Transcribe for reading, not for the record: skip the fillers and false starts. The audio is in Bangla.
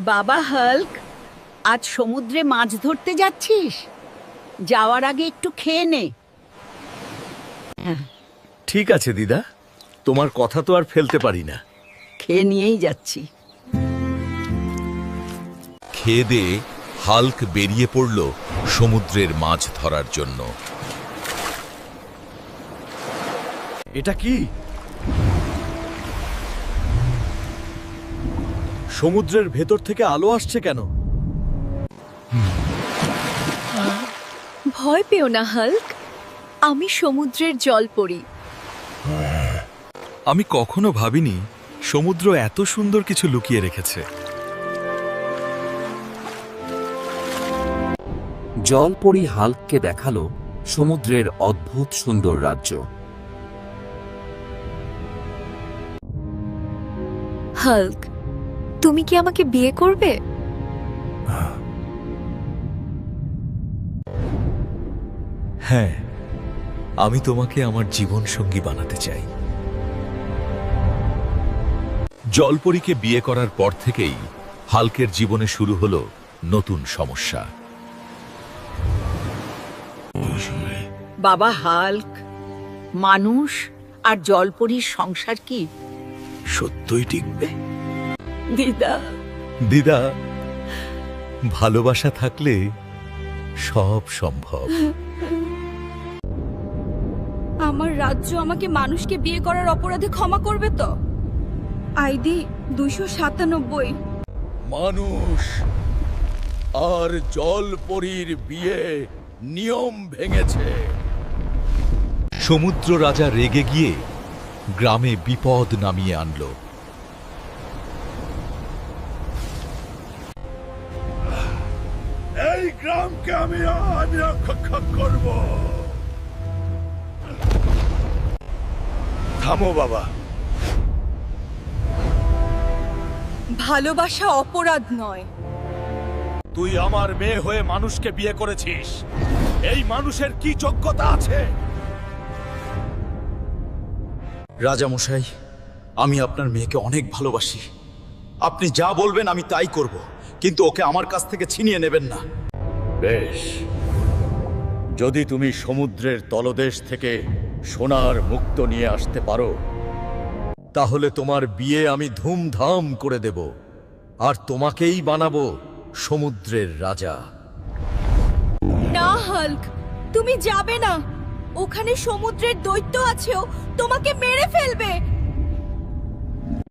বাবা হাল্ক, আজ সমুদ্রে মাছ ধরতে যাচ্ছিস? যাওয়ার আগে একটু খেয়ে নে। ঠিক আছে দিদা, তোমার কথা তো আর ফেলতে পারি না। খেয়ে নিয়েই যাচ্ছি। খেয়ে দিয়ে হাল্ক বেরিয়ে পড়ল সমুদ্রের মাছ ধরার জন্য। এটা কি? সমুদ্রের ভেতর থেকে আলো আসছে কেন? ভয় পেও না হাল্ক, আমি সমুদ্রের জলপরী। আমি কখনো ভাবিনি সমুদ্র এত সুন্দর কিছু লুকিয়ে রেখেছে। জলপরী হাল্ককে দেখালো সমুদ্রের অদ্ভুত সুন্দর রাজ্য। হাল্ক, তুমি কি আমাকে বিয়ে করবে? হ্যাঁ, আমি তোমাকে আমার জীবন সঙ্গী বানাতে চাই। জলপরীকে বিয়ে করার পর থেকেই হাল্কের জীবনে শুরু হলো নতুন সমস্যা। বাবা হাল্ক, মানুষ আর জলপরীর সংসার কি সত্যই টিকবে? দিদা? দিদা, ভালোবাসা থাকলে সব সম্ভব। আমার রাজ্য আমাকে মানুষকে বিয়ে করার অপরাধে ক্ষমা করবে তো? আইডি 297। মানুষ আর জলপরীর বিয়ে নিয়ম ভেঙেছে। সমুদ্র রাজা রেগে গিয়ে গ্রামে বিপদ নামিয়ে আনল। এই গ্রামকে আমি রক্ষা করব। থামো বাবা। ভালোবাসা অপরাধ নয়। তুই আমার মেয়ে হয়ে মানুষকে বিয়ে করেছিস, এই মানুষের কি যোগ্যতা আছে? রাজামশাই, আমি আপনার মেয়েকে অনেক ভালোবাসি। আপনি যা বলবেন আমি তাই করব, কিন্তু ওকে আমার কাছ থেকে ছিনিয়ে নেবেন না। বেশ, যদি তুমি সমুদ্রের তলদেশ থেকে সোনার মুক্ত নিয়ে আসতে পারো, তাহলে তোমার বিয়ে আমি ধুমধাম করে দেব, আর তোমাকেই বানাবো সমুদ্রের রাজা। না হাল্ক, তুমি যাবে না। ওখানে সমুদ্রের দৈত্য আছেও তোমাকে মেরে ফেলবে।